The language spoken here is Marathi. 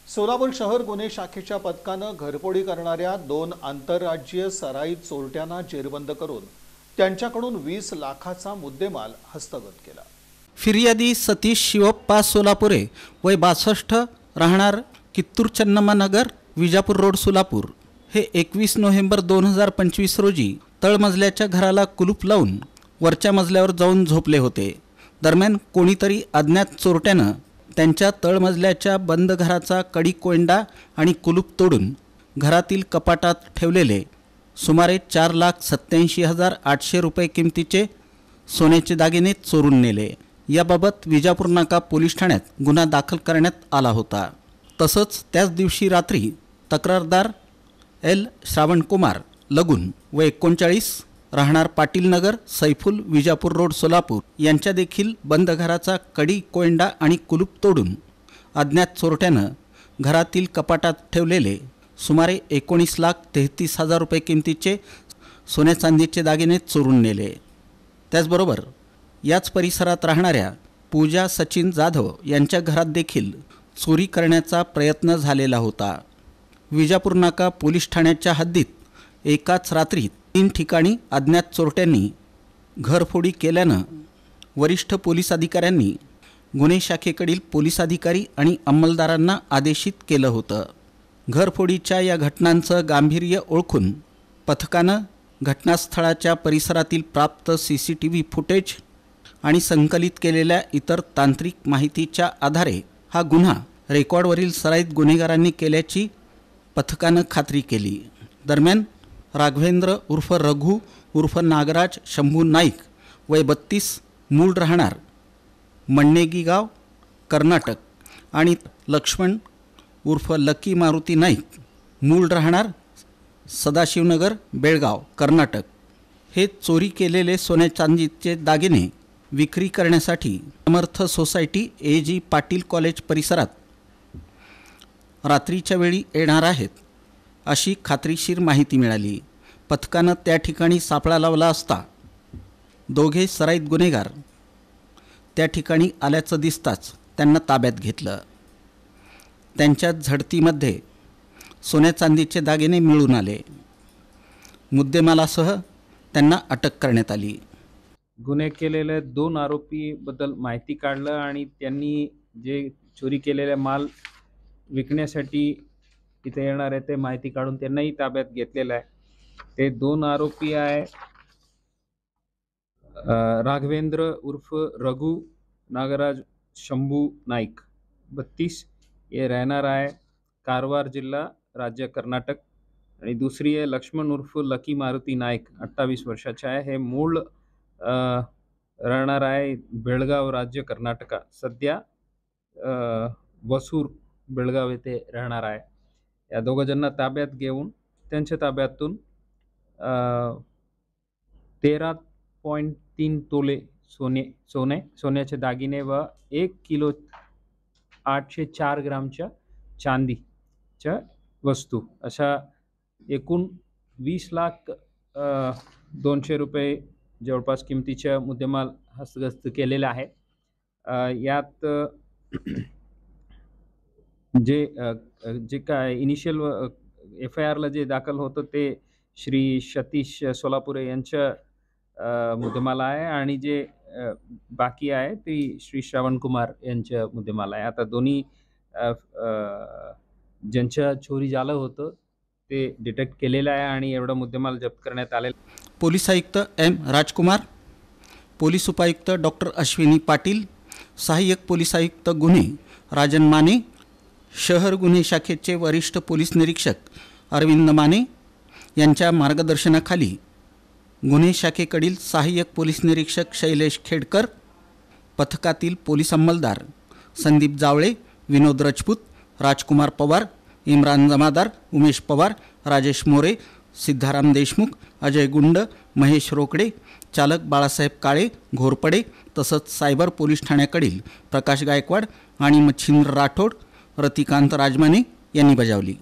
सोलापूर शहर गुन्हे शाखेच्या पथकानं घरफोडी करणाऱ्या 2 आंतरराज्यीय सराईत चोरट्यांना जेरबंद करून त्यांच्याकडून 20 लाखाचा मुद्देमाल हस्तगत केला। फिर्यादी सतीश शिवप्पा सोलापुरे वय 62 राहणार कित्तूर चन्नम्मा नगर विजापूर रोड सोलापूर हे 21 नोव्हेंबर 2025 रोजी तळमजल्याच्या घराला कुलूप लावून वरच्या मजल्यावर जाऊन झोपले होते। दरम्यान कोणीतरी अज्ञात चोरट्यानं त्यांच्या तळमजल्याच्या बंद घराचा कडी कोंडा आणि कुलूप तोडून घरातील कपाटात ठेवलेले सुमारे 4,87,800 रुपये किमतीचे सोन्याचे दागिने चोरून नेले। याबाबत विजापूर नाका पोलीस ठाण्यात गुन्हा दाखल करण्यात आला होता। तसंच त्याच दिवशी रात्री तक्रारदार एल श्रावणकुमार लगून व 39 राहणार पाटील नगर सैफुल विजापूर रोड सोलापूर यांच्या देखील बंद घराचा कडी कोंडा आणि कुलूप तोडून अज्ञात चोरट्यानं घरातील कपाटात ठेवलेले सुमारे 19,33,000 रुपये किमतीचे सोन्या चांदीचे दागिने चोरून नेले। त्याचबरोबर याच परिसरात राहणाऱ्या पूजा सचिन जाधव यांच्या घरात देखील चोरी करण्याचा प्रयत्न झालेला होता। विजापूर नाका पोलीस ठाण्याच्या हद्दीत एकाच रात्री 3 ठिकाणी अज्ञात चोरट्यांनी घरफोडी केल्यानं वरिष्ठ पोलीस अधिकाऱ्यांनी गुन्हे शाखेकडील पोलीस अधिकारी आणि अंमलदारांना आदेशित केलं होतं। घरफोडीच्या या घटनांचं गांभीर्य ओळखून पथकानं घटनास्थळाच्या परिसरातील प्राप्त CCTV फुटेज आणि संकलित केलेल्या इतर तांत्रिक माहितीच्या आधारे हा गुन्हा रेकॉर्डवरील सराईत गुन्हेगारांनी केल्याची पथकानं खात्री केली। दरम्यान राघवेंद्र उर्फ रघु उर्फ नागराज शंभू नाईक वय 32 मूळ राहणार मण्णेगी गाव कर्नाटक आणि लक्ष्मण उर्फ लकी मारुती नाईक मूळ राहणार सदाशिवनगर बेळगाव कर्नाटक हे चोरी केलेले सोन्या चांदीचे दागिने विक्री करण्यासाठी समर्थ सोसायटी AG पाटील कॉलेज परिसरात रात्रीच्या वेळी येणार आहेत अशी खात्रीशीर माहिती मिळाली। पथकानं त्या ठिकाणी सापळा लावला असता दोघे सराईत गुन्हेगार त्या ठिकाणी आल्याचं दिसताच त्यांना ताब्यात घेतलं। त्यांच्या झडतीमध्ये सोन्या चांदीचे दागिने मिळून आले। मुद्देमालासह त्यांना अटक करण्यात आली। गुन्हे केलेल्या 2 आरोपीबद्दल माहिती काढलं आणि त्यांनी जे चोरी केलेला माल विकण्यासाठी इथे येणार आहे ते माहिती काढून त्यांनाही ताब्यात घेतलेलं आहे। ते 2 आरोपी आहे राघवेंद्र उर्फ रघु नागराज शंभू नाईक 32 हे राहणार आहे कारवार जिल्हा राज्य कर्नाटक आणि दुसरी आहे लक्ष्मण उर्फ लकी मारुती नाईक 28 वर्षाचे आहे। हे मूळ राहणार आहे बेळगाव राज्य कर्नाटक सध्या वसूर बेळगाव येथे राहणार आहे। या दोघं जणांना ताब्यात घेऊन त्यांच्या ताब्यातून 13.3 तोले सोन्याचे दागिने व 1 किलो 804 ग्रामच्या चांदीच्या वस्तू अशा एकूण 20,02,00,000 रुपये जवळपास किमतीच्या मुद्देमाल हस्तगत केलेला आहे। यात जे काय इनिशियल FIRला जे दाखल होतं ते श्री सतीश सोलापुरे यांच्या मुद्देमाल आहे आणि जे बाकी आहे ते श्री श्रावणकुमार यांच्या मुद्देमाल आहे। आता दोन्ही ज्यांच्या चोरी झालं होतं ते डिटेक्ट केलेलं आहे आणि एवढा मुद्देमाल जप्त करण्यात आलेला। पोलीस आयुक्त M राजकुमार, पोलीस उपायुक्त डॉक्टर अश्विनी पाटील, सहाय्यक पोलीस आयुक्त गुन्हे राजन माने, शहर गुन्हे शाखेचे वरिष्ठ पोलीस निरीक्षक अरविंद माने यांच्या मार्गदर्शनाखाली गुन्हे शाखेकडील सहाय्यक पोलीस निरीक्षक शैलेश खेडकर, पथकातील पोलीस अंमलदार संदीप जावळे, विनोद राजपूत, राजकुमार पवार, इम्रान जमादार, उमेश पवार, राजेश मोरे, सिद्धाराम देशमुख, अजय गुंड, महेश रोकडे, चालक बाळासाहेब काळे घोरपडे तसंच सायबर पोलीस ठाण्याकडील प्रकाश गायकवाड आणि मच्छिंद्र राठोड, रतिकांत राजमाने यांनी बजावली।